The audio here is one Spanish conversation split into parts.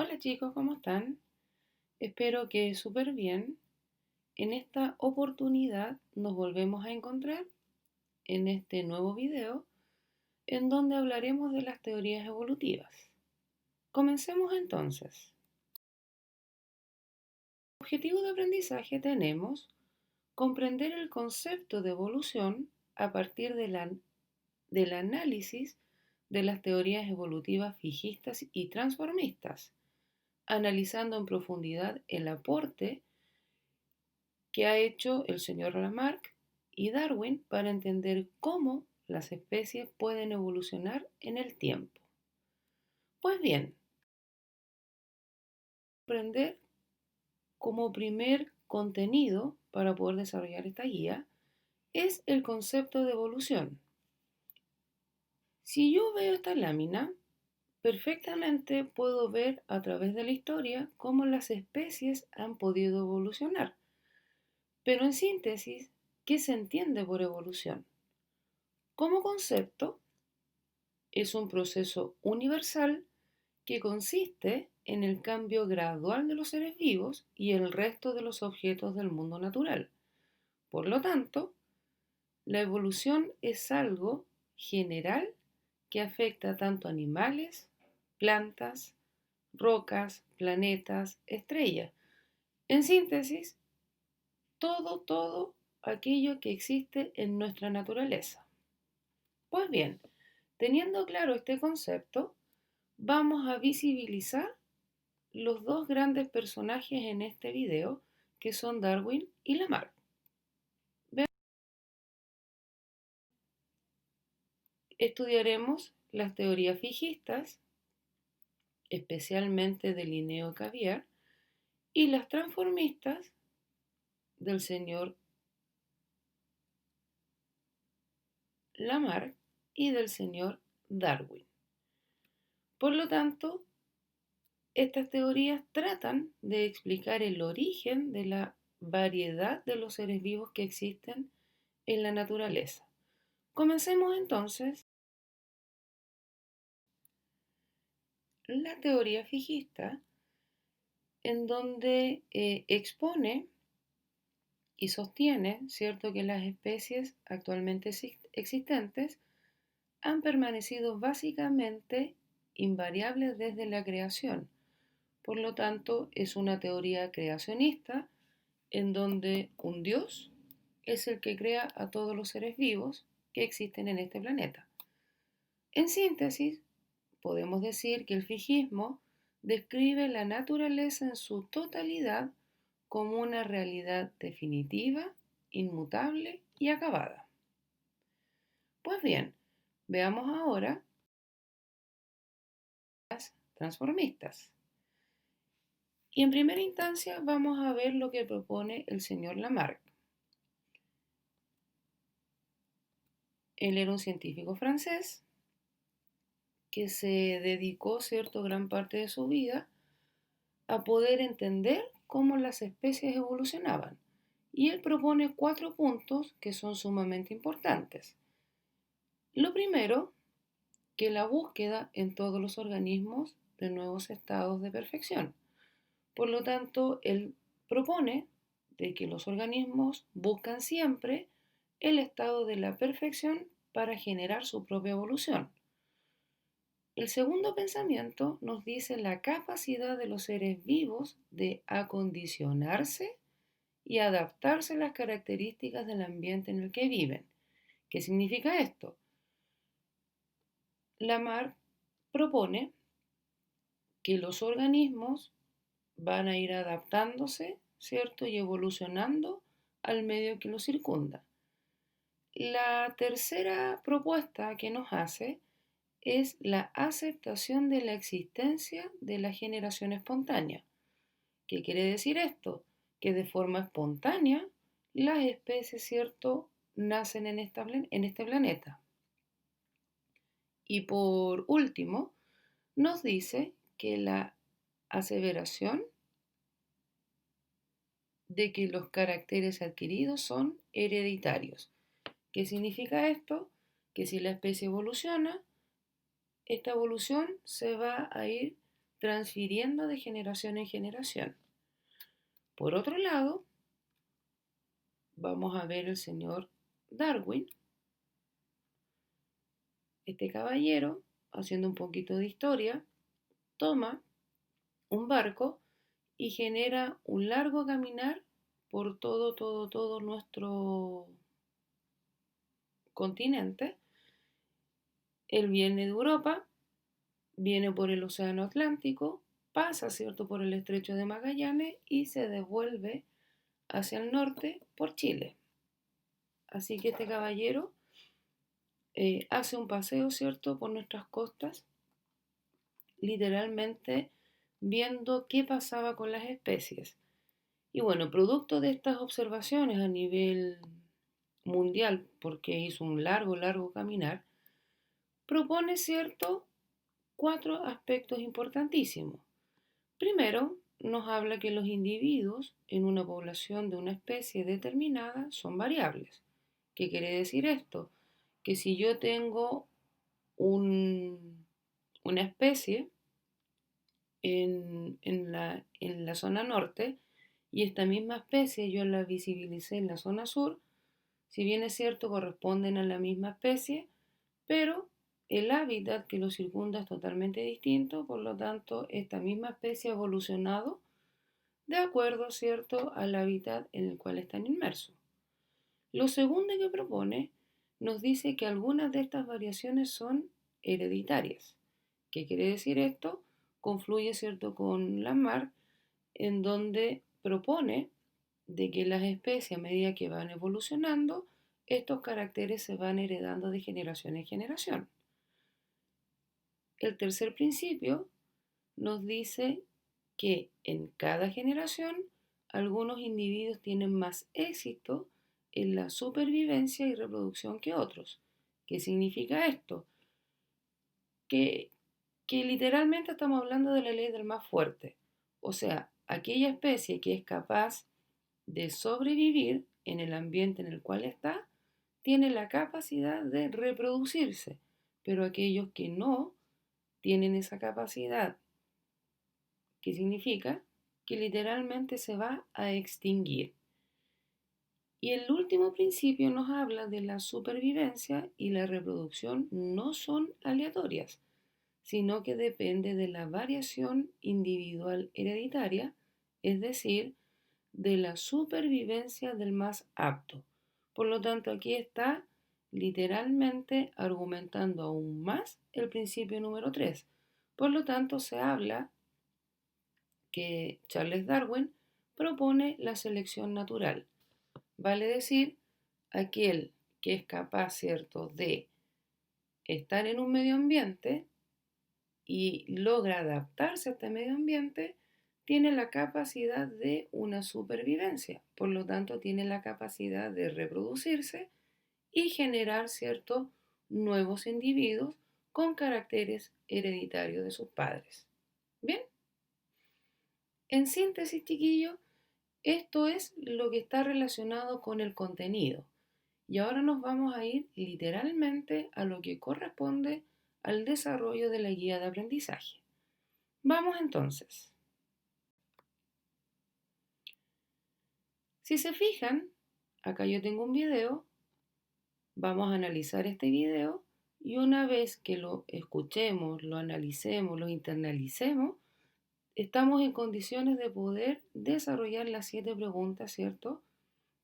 Hola chicos, ¿cómo están? Espero que súper bien. En esta oportunidad nos volvemos a encontrar en este nuevo video en donde hablaremos de las teorías evolutivas. Comencemos entonces. Como objetivo de aprendizaje tenemos comprender el concepto de evolución a partir del análisis de las teorías evolutivas fijistas y transformistas, analizando en profundidad el aporte que ha hecho el señor Lamarck y Darwin para entender cómo las especies pueden evolucionar en el tiempo. Pues bien, aprender como primer contenido para poder desarrollar esta guía es el concepto de evolución. Si yo veo esta lámina, perfectamente puedo ver a través de la historia cómo las especies han podido evolucionar. Pero en síntesis, ¿qué se entiende por evolución? Como concepto, es un proceso universal que consiste en el cambio gradual de los seres vivos y el resto de los objetos del mundo natural. Por lo tanto, la evolución es algo general que afecta tanto a animales, plantas, rocas, planetas, estrellas. En síntesis, todo aquello que existe en nuestra naturaleza. Pues bien, teniendo claro este concepto, vamos a visibilizar los dos grandes personajes en este video, que son Darwin y Lamarck. Estudiaremos las teorías fijistas, especialmente de Linneo y Cuvier, y las transformistas del señor Lamarck y del señor Darwin. Por lo tanto, estas teorías tratan de explicar el origen de la variedad de los seres vivos que existen en la naturaleza. Comencemos entonces. La teoría fijista, en donde expone y sostiene, ¿cierto?, que las especies actualmente existentes han permanecido básicamente invariables desde la creación. Por lo tanto, es una teoría creacionista en donde un Dios es el que crea a todos los seres vivos que existen en este planeta. En síntesis, podemos decir que el fijismo describe la naturaleza en su totalidad como una realidad definitiva, inmutable y acabada. Pues bien, veamos ahora las transformistas. Y en primera instancia vamos a ver lo que propone el señor Lamarck. Él era un científico francés que se dedicó, cierto, gran parte de su vida a poder entender cómo las especies evolucionaban. Y él propone 4 puntos que son sumamente importantes. Lo primero, que la búsqueda en todos los organismos de nuevos estados de perfección. Por lo tanto, él propone de que los organismos buscan siempre el estado de la perfección para generar su propia evolución. El segundo pensamiento nos dice la capacidad de los seres vivos de acondicionarse y adaptarse a las características del ambiente en el que viven. ¿Qué significa esto? Lamarck propone que los organismos van a ir adaptándose, ¿cierto?, y evolucionando al medio que los circunda. La tercera propuesta que nos hace es la aceptación de la existencia de la generación espontánea. ¿Qué quiere decir esto? Que de forma espontánea las especies, ¿cierto?, nacen en este planeta. Y por último, nos dice que la aseveración de que los caracteres adquiridos son hereditarios. ¿Qué significa esto? Que si la especie evoluciona, esta evolución se va a ir transfiriendo de generación en generación. Por otro lado, vamos a ver el señor Darwin. Este caballero, haciendo un poquito de historia, toma un barco y genera un largo caminar por todo nuestro continente. Él viene de Europa, viene por el Océano Atlántico, pasa, ¿cierto?, por el Estrecho de Magallanes y se devuelve hacia el norte por Chile. Así que este caballero hace un paseo, ¿cierto?, por nuestras costas, literalmente viendo qué pasaba con las especies. Y bueno, producto de estas observaciones a nivel mundial, porque hizo un largo caminar, propone, ¿cierto?, 4 aspectos importantísimos. Primero, nos habla que los individuos en una población de una especie determinada son variables. ¿Qué quiere decir esto? Que si yo tengo una especie en la zona norte y esta misma especie yo la visibilicé en la zona sur, si bien es cierto corresponden a la misma especie, pero el hábitat que lo circunda es totalmente distinto, por lo tanto esta misma especie ha evolucionado de acuerdo, ¿cierto?, al hábitat en el cual están inmersos. Lo segundo que propone nos dice que algunas de estas variaciones son hereditarias. ¿Qué quiere decir esto? Confluye, ¿cierto?, con Lamarck, en donde propone de que las especies, a medida que van evolucionando, estos caracteres se van heredando de generación en generación. El tercer principio nos dice que en cada generación algunos individuos tienen más éxito en la supervivencia y reproducción que otros. ¿Qué significa esto? Que literalmente estamos hablando de la ley del más fuerte. O sea, aquella especie que es capaz de sobrevivir en el ambiente en el cual está, tiene la capacidad de reproducirse. Pero aquellos que no tienen esa capacidad, ¿qué significa? Que literalmente se va a extinguir. Y el último principio nos habla de la supervivencia y la reproducción no son aleatorias, sino que depende de la variación individual hereditaria, es decir, de la supervivencia del más apto. Por lo tanto, aquí está literalmente argumentando aún más el principio número 3. Por lo tanto, se habla que Charles Darwin propone la selección natural. Vale decir, aquel que es capaz, ¿cierto?, de estar en un medio ambiente y logra adaptarse a este medio ambiente, tiene la capacidad de una supervivencia. Por lo tanto, tiene la capacidad de reproducirse y generar, ¿cierto?, nuevos individuos con caracteres hereditarios de sus padres. ¿Bien? En síntesis, chiquillos, esto es lo que está relacionado con el contenido. Y ahora nos vamos a ir literalmente a lo que corresponde al desarrollo de la guía de aprendizaje. Vamos entonces. Si se fijan, acá yo tengo un video. Vamos a analizar este video y una vez que lo escuchemos, lo analicemos, lo internalicemos, estamos en condiciones de poder desarrollar las 7 preguntas, ¿cierto?,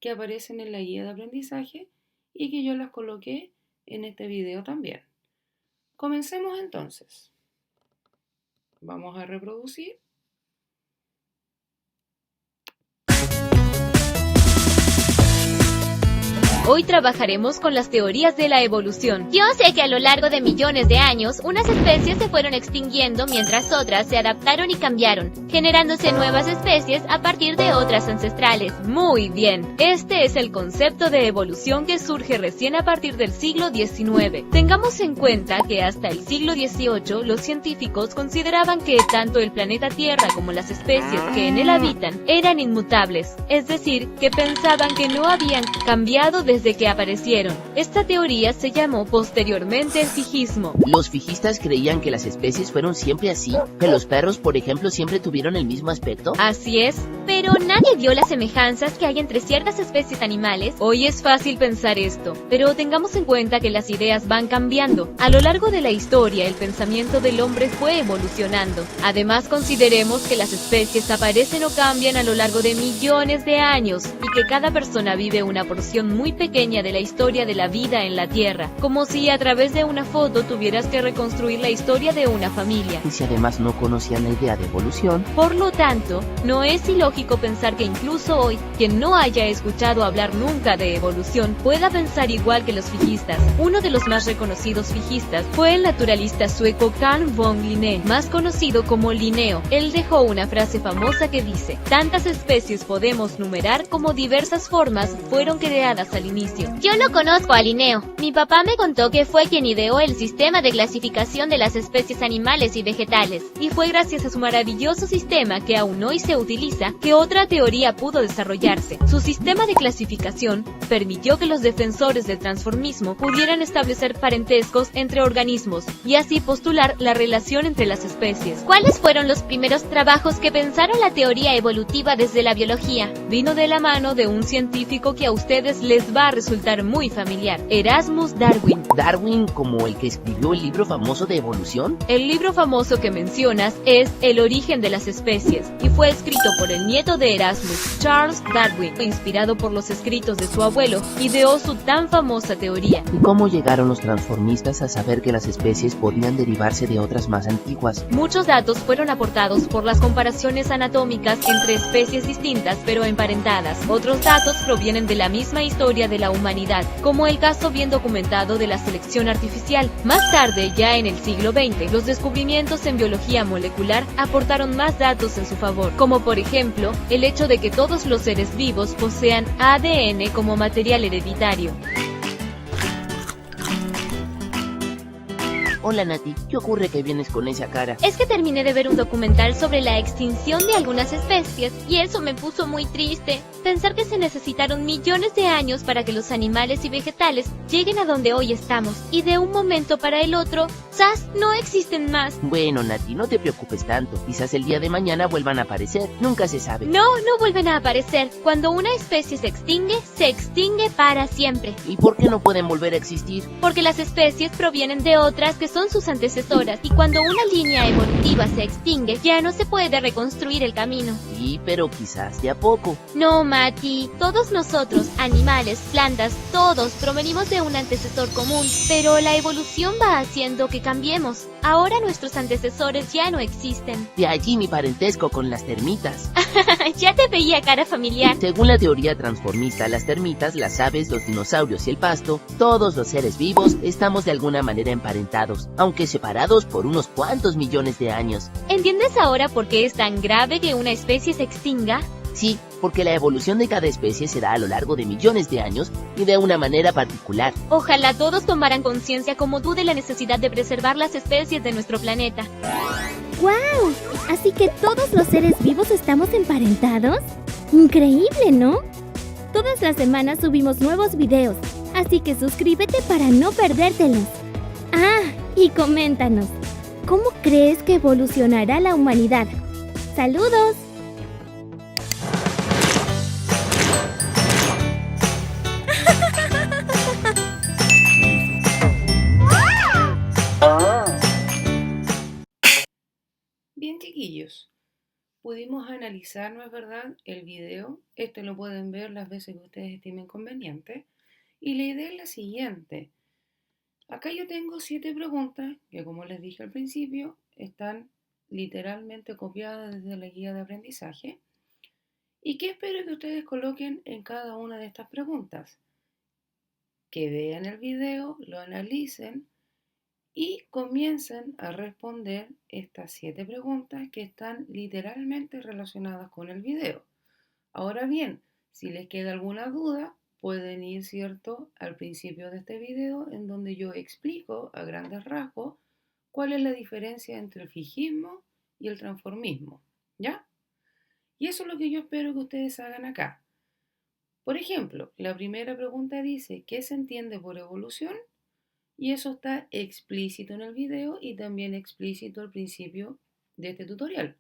que aparecen en la guía de aprendizaje y que yo las coloqué en este video también. Comencemos entonces. Vamos a reproducir. Hoy trabajaremos con las teorías de la evolución. Yo sé que a lo largo de millones de años, unas especies se fueron extinguiendo mientras otras se adaptaron y cambiaron, generándose nuevas especies a partir de otras ancestrales. Muy bien, este es el concepto de evolución que surge recién a partir del siglo XIX. Tengamos en cuenta que hasta el siglo XVIII los científicos consideraban que tanto el planeta Tierra como las especies que en él habitan eran inmutables, es decir, que pensaban que no habían cambiado de desde que aparecieron. Esta teoría se llamó posteriormente el fijismo. Los fijistas creían que las especies fueron siempre así, que los perros, por ejemplo, siempre tuvieron el mismo aspecto. Así es, pero nadie vio las semejanzas que hay entre ciertas especies animales. Hoy es fácil pensar esto, pero tengamos en cuenta que las ideas van cambiando. A lo largo de la historia, el pensamiento del hombre fue evolucionando. Además, consideremos que las especies aparecen o cambian a lo largo de millones de años y que cada persona vive una porción muy pequeña de la historia de la vida en la Tierra, como si a través de una foto tuvieras que reconstruir la historia de una familia. Y si además no conocían la idea de evolución. Por lo tanto, no es ilógico pensar que incluso hoy, quien no haya escuchado hablar nunca de evolución, pueda pensar igual que los fijistas. Uno de los más reconocidos fijistas fue el naturalista sueco Carl von Linné, más conocido como Linneo. Él dejó una frase famosa que dice: tantas especies podemos numerar como diversas formas fueron creadas al inicio. Yo no conozco a Linneo. Mi papá me contó que fue quien ideó el sistema de clasificación de las especies animales y vegetales. Y fue gracias a su maravilloso sistema, que aún hoy se utiliza, que otra teoría pudo desarrollarse. Su sistema de clasificación permitió que los defensores del transformismo pudieran establecer parentescos entre organismos y así postular la relación entre las especies. ¿Cuáles fueron los primeros trabajos que pensaron la teoría evolutiva desde la biología? Vino de la mano de un científico que a ustedes les va a resultar muy familiar: Erasmus Darwin. ¿Darwin como el que escribió el libro famoso de evolución? El libro famoso que mencionas es El origen de las especies y fue escrito por el nieto de Erasmus, Charles Darwin. Inspirado por los escritos de su abuelo, ideó su tan famosa teoría. ¿Y cómo llegaron los transformistas a saber que las especies podían derivarse de otras más antiguas? Muchos datos fueron aportados por las comparaciones anatómicas entre especies distintas pero emparentadas. Otros datos provienen de la misma historia de la humanidad, como el caso bien documentado de la selección artificial. Más tarde, ya en el siglo XX, los descubrimientos en biología molecular aportaron más datos en su favor, como por ejemplo, el hecho de que todos los seres vivos posean ADN como material hereditario. Hola Nati, ¿qué ocurre que vienes con esa cara? Es que terminé de ver un documental sobre la extinción de algunas especies y eso me puso muy triste. Pensar que se necesitaron millones de años para que los animales y vegetales lleguen a donde hoy estamos y de un momento para el otro, ¡zas!, no existen más. Bueno Nati, no te preocupes tanto, quizás el día de mañana vuelvan a aparecer, nunca se sabe. No vuelven a aparecer. Cuando una especie se extingue para siempre. ¿Y por qué no pueden volver a existir? Porque las especies provienen de otras que son sus antecesoras y cuando una línea evolutiva se extingue, ya no se puede reconstruir el camino. Sí, pero quizás de a poco. No, Mati, todos nosotros, animales, plantas, todos provenimos de un antecesor común, pero la evolución va haciendo que cambiemos. Ahora nuestros antecesores ya no existen. De allí mi parentesco con las termitas. Ya te veía cara familiar. Según la teoría transformista, las termitas, las aves, los dinosaurios y el pasto, todos los seres vivos, estamos de alguna manera emparentados, aunque separados por unos cuantos millones de años. ¿Entiendes ahora por qué es tan grave que una especie se extinga? Sí, porque la evolución de cada especie se da a lo largo de millones de años y de una manera particular. Ojalá todos tomaran conciencia como tú de la necesidad de preservar las especies de nuestro planeta. ¡Guau! ¿Así que todos los seres vivos estamos emparentados? Increíble, ¿no? Todas las semanas subimos nuevos videos, así que suscríbete para no perdértelos. Ah, y coméntanos, ¿cómo crees que evolucionará la humanidad? ¡Saludos! Bien, chiquillos, pudimos analizar, ¿no es verdad?, el video. Este lo pueden ver las veces que ustedes estimen conveniente. Y la idea es la siguiente. Acá yo tengo 7 preguntas que, como les dije al principio, están literalmente copiadas desde la guía de aprendizaje. ¿Y qué espero que ustedes coloquen en cada una de estas preguntas? Que vean el video, lo analicen y comiencen a responder estas 7 preguntas que están literalmente relacionadas con el video. Ahora bien, si les queda alguna duda, pueden ir, ¿cierto?, al principio de este video en donde yo explico a grandes rasgos cuál es la diferencia entre el fijismo y el transformismo, ¿ya? Y eso es lo que yo espero que ustedes hagan acá. Por ejemplo, la primera pregunta dice, ¿qué se entiende por evolución? Y eso está explícito en el video y también explícito al principio de este tutorial.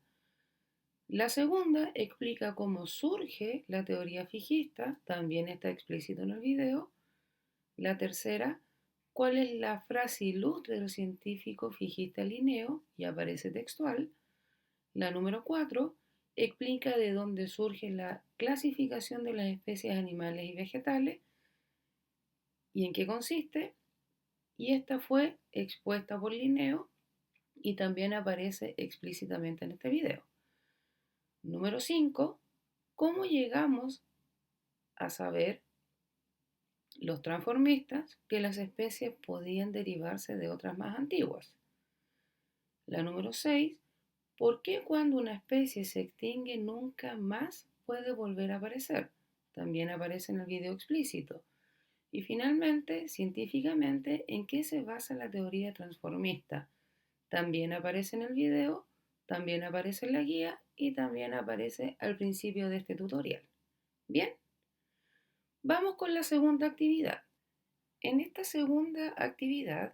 La segunda explica cómo surge la teoría fijista, también está explícito en el video. La tercera, cuál es la frase ilustre del científico fijista Linneo, y aparece textual. La número 4 explica de dónde surge la clasificación de las especies animales y vegetales y en qué consiste. Y esta fue expuesta por Linneo y también aparece explícitamente en este video. Número 5, ¿cómo llegamos a saber los transformistas que las especies podían derivarse de otras más antiguas? La número 6, ¿por qué cuando una especie se extingue nunca más puede volver a aparecer? También aparece en el video explícito. Y finalmente, científicamente, ¿en qué se basa la teoría transformista? También aparece en el video, también aparece en la guía y también aparece al principio de este tutorial. Bien, vamos con la segunda actividad. En esta segunda actividad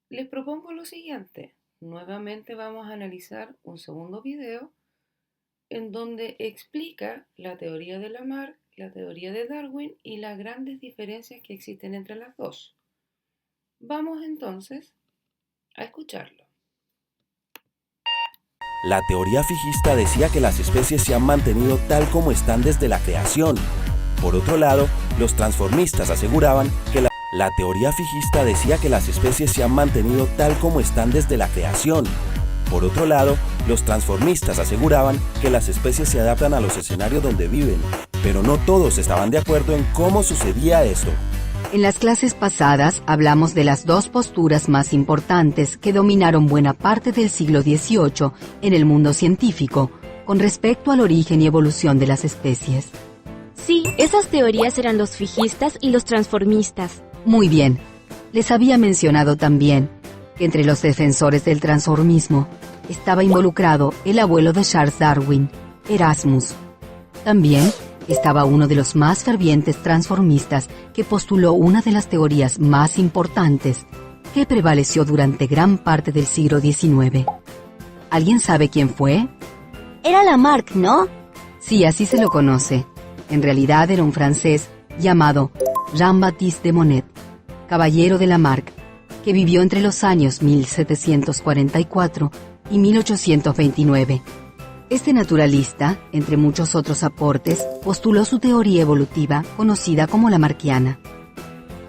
les propongo lo siguiente. Nuevamente vamos a analizar un segundo video en donde explica la teoría de Lamarck, la teoría de Darwin y las grandes diferencias que existen entre las dos. Vamos entonces a escucharlo. La teoría fijista decía que las especies se han mantenido tal como están desde la creación. Por otro lado, los transformistas aseguraban que la teoría fijista decía que las especies se han mantenido tal como están desde la creación. Por otro lado, los transformistas aseguraban que las especies se adaptan a los escenarios donde viven, pero no todos estaban de acuerdo en cómo sucedía esto. En las clases pasadas hablamos de las dos posturas más importantes que dominaron buena parte del siglo XVIII en el mundo científico con respecto al origen y evolución de las especies. Sí, esas teorías eran los fijistas y los transformistas. Muy bien. Les había mencionado también que entre los defensores del transformismo estaba involucrado el abuelo de Charles Darwin, Erasmus. También estaba uno de los más fervientes transformistas que postuló una de las teorías más importantes que prevaleció durante gran parte del siglo XIX. ¿Alguien sabe quién fue? Era Lamarck, ¿no? Sí, así se lo conoce. En realidad era un francés llamado Jean-Baptiste de Monnet, caballero de Lamarck, que vivió entre los años 1744 y 1829. Este naturalista, entre muchos otros aportes, postuló su teoría evolutiva conocida como lamarckiana.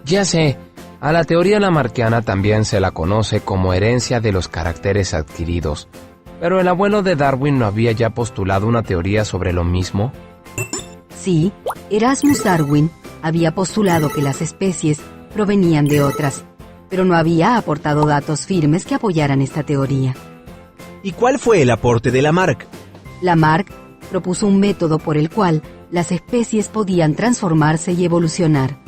Ya sé, a la teoría lamarckiana también se la conoce como herencia de los caracteres adquiridos. ¿Pero el abuelo de Darwin no había ya postulado una teoría sobre lo mismo? Sí, Erasmus Darwin había postulado que las especies provenían de otras, pero no había aportado datos firmes que apoyaran esta teoría. ¿Y cuál fue el aporte de Lamarck? Lamarck propuso un método por el cual las especies podían transformarse y evolucionar.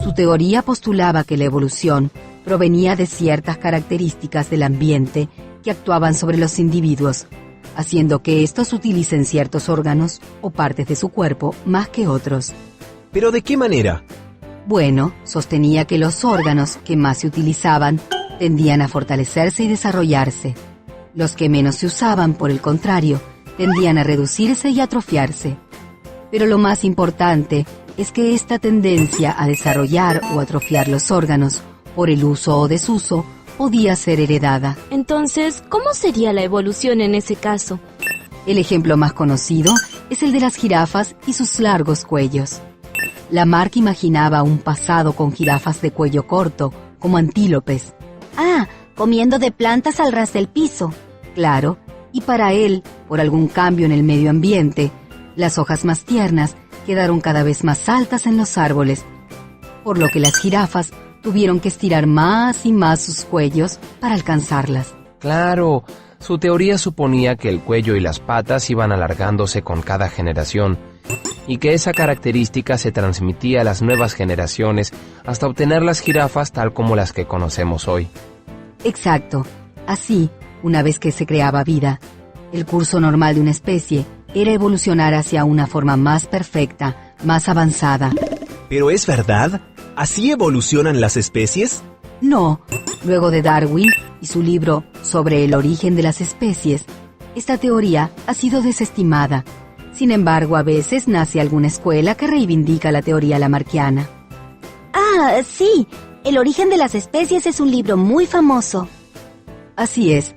Su teoría postulaba que la evolución provenía de ciertas características del ambiente que actuaban sobre los individuos, haciendo que estos utilicen ciertos órganos o partes de su cuerpo más que otros. ¿Pero de qué manera? Bueno, sostenía que los órganos que más se utilizaban tendían a fortalecerse y desarrollarse. Los que menos se usaban, por el contrario, tendían a reducirse y atrofiarse. Pero lo más importante es que esta tendencia a desarrollar o atrofiar los órganos por el uso o desuso podía ser heredada. Entonces, ¿cómo sería la evolución en ese caso? El ejemplo más conocido es el de las jirafas y sus largos cuellos. Lamarck imaginaba un pasado con jirafas de cuello corto, como antílopes. Ah, comiendo de plantas al ras del piso. Claro, y para él, por algún cambio en el medio ambiente, las hojas más tiernas quedaron cada vez más altas en los árboles, por lo que las jirafas tuvieron que estirar más y más sus cuellos para alcanzarlas. Claro, su teoría suponía que el cuello y las patas iban alargándose con cada generación, y que esa característica se transmitía a las nuevas generaciones hasta obtener las jirafas tal como las que conocemos hoy. Exacto. Así, una vez que se creaba vida, el curso normal de una especie era evolucionar hacia una forma más perfecta, más avanzada. ¿Pero es verdad? ¿Así evolucionan las especies? No, luego de Darwin y su libro sobre el origen de las especies, esta teoría ha sido desestimada. Sin embargo, a veces nace alguna escuela que reivindica la teoría lamarckiana. Ah, sí. El origen de las especies es un libro muy famoso. Así es.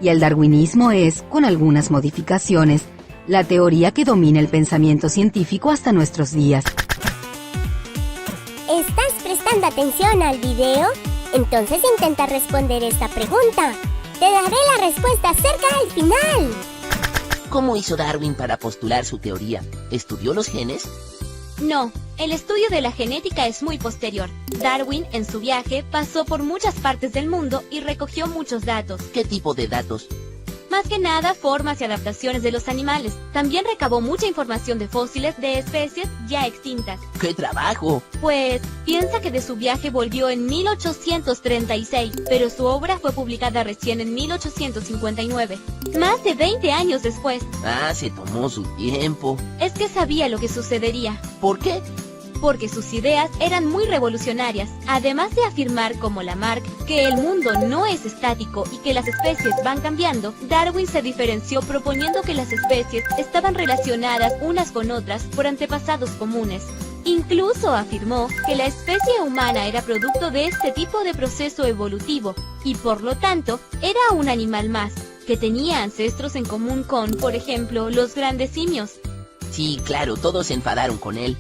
Y el darwinismo es, con algunas modificaciones, la teoría que domina el pensamiento científico hasta nuestros días. ¿Estás prestando atención al video? Entonces intenta responder esta pregunta. Te daré la respuesta cerca al final. ¿Cómo hizo Darwin para postular su teoría? ¿Estudió los genes? No, el estudio de la genética es muy posterior. Darwin, en su viaje, pasó por muchas partes del mundo y recogió muchos datos. ¿Qué tipo de datos? Más que nada, formas y adaptaciones de los animales. También recabó mucha información de fósiles de especies ya extintas. ¡Qué trabajo! Pues, piensa que de su viaje volvió en 1836, pero su obra fue publicada recién en 1859. Más de 20 años después. Ah, se tomó su tiempo. Es que sabía lo que sucedería. ¿Por qué? Porque sus ideas eran muy revolucionarias. Además de afirmar como Lamarck que el mundo no es estático y que las especies van cambiando, Darwin se diferenció proponiendo que las especies estaban relacionadas unas con otras por antepasados comunes. Incluso afirmó que la especie humana era producto de este tipo de proceso evolutivo y por lo tanto era un animal más, que tenía ancestros en común con, por ejemplo, los grandes simios. Sí, claro, todos se enfadaron con él.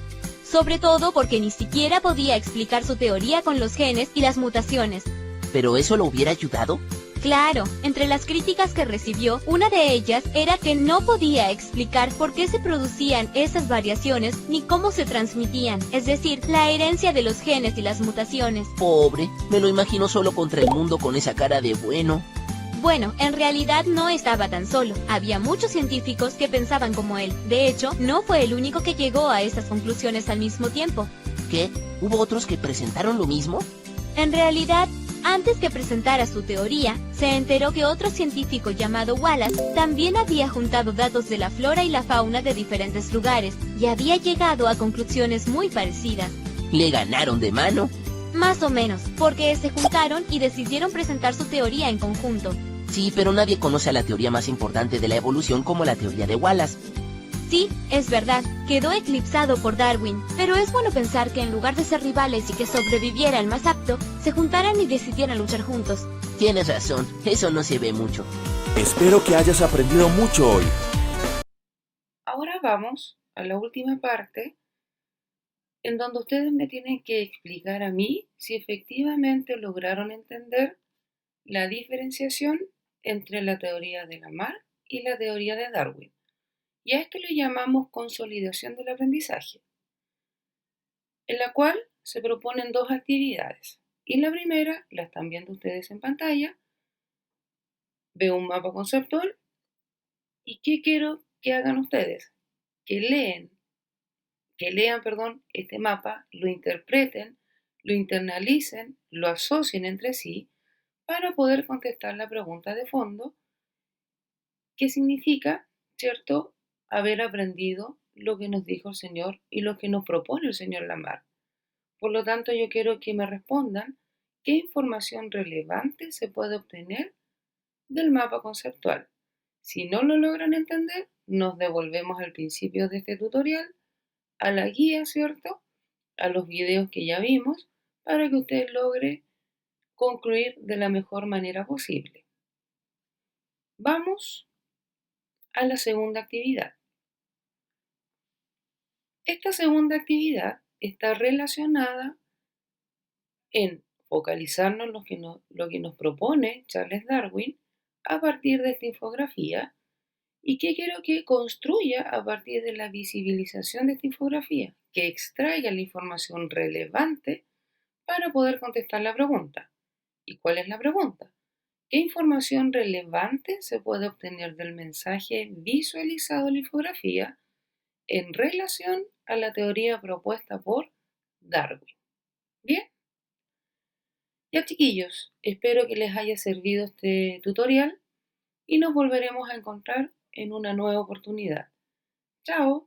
Sobre todo porque ni siquiera podía explicar su teoría con los genes y las mutaciones. ¿Pero eso lo hubiera ayudado? Claro, entre las críticas que recibió, una de ellas era que no podía explicar por qué se producían esas variaciones ni cómo se transmitían, es decir, la herencia de los genes y las mutaciones. Pobre, me lo imagino solo contra el mundo con esa cara de bueno. Bueno, en realidad no estaba tan solo. Había muchos científicos que pensaban como él. De hecho, no fue el único que llegó a esas conclusiones al mismo tiempo. ¿Qué? ¿Hubo otros que presentaron lo mismo? En realidad, antes que presentara su teoría, se enteró que otro científico llamado Wallace también había juntado datos de la flora y la fauna de diferentes lugares y había llegado a conclusiones muy parecidas. ¿Le ganaron de mano? Más o menos, porque se juntaron y decidieron presentar su teoría en conjunto. Sí, pero nadie conoce a la teoría más importante de la evolución como la teoría de Wallace. Sí, es verdad, quedó eclipsado por Darwin, pero es bueno pensar que en lugar de ser rivales y que sobreviviera el más apto, se juntaran y decidieran luchar juntos. Tienes razón, eso no se ve mucho. Espero que hayas aprendido mucho hoy. Ahora vamos a la última parte, en donde ustedes me tienen que explicar a mí si efectivamente lograron entender la diferenciación entre la teoría de Lamarck y la teoría de Darwin. Y a esto le llamamos consolidación del aprendizaje, en la cual se proponen dos actividades. Y la primera, la están viendo ustedes en pantalla, veo un mapa conceptual. ¿Y qué quiero que hagan ustedes? Que lean, este mapa, lo interpreten, lo internalicen, lo asocien entre sí para poder contestar la pregunta de fondo, ¿qué significa, cierto, haber aprendido lo que nos dijo el Señor y lo que nos propone el Señor Lamarck? Por lo tanto, yo quiero que me respondan qué información relevante se puede obtener del mapa conceptual. Si no lo logran entender, nos devolvemos al principio de este tutorial, a la guía, ¿cierto? A los videos que ya vimos, para que usted logre concluir de la mejor manera posible. Vamos a la segunda actividad. Esta segunda actividad está relacionada en focalizarnos en lo que nos propone Charles Darwin a partir de esta infografía y que quiero que construya a partir de la visibilización de esta infografía, que extraiga la información relevante para poder contestar la pregunta. ¿Y cuál es la pregunta? ¿Qué información relevante se puede obtener del mensaje visualizado en la infografía en relación a la teoría propuesta por Darwin? Bien. Ya, chiquillos, espero que les haya servido este tutorial y nos volveremos a encontrar en una nueva oportunidad. Chao.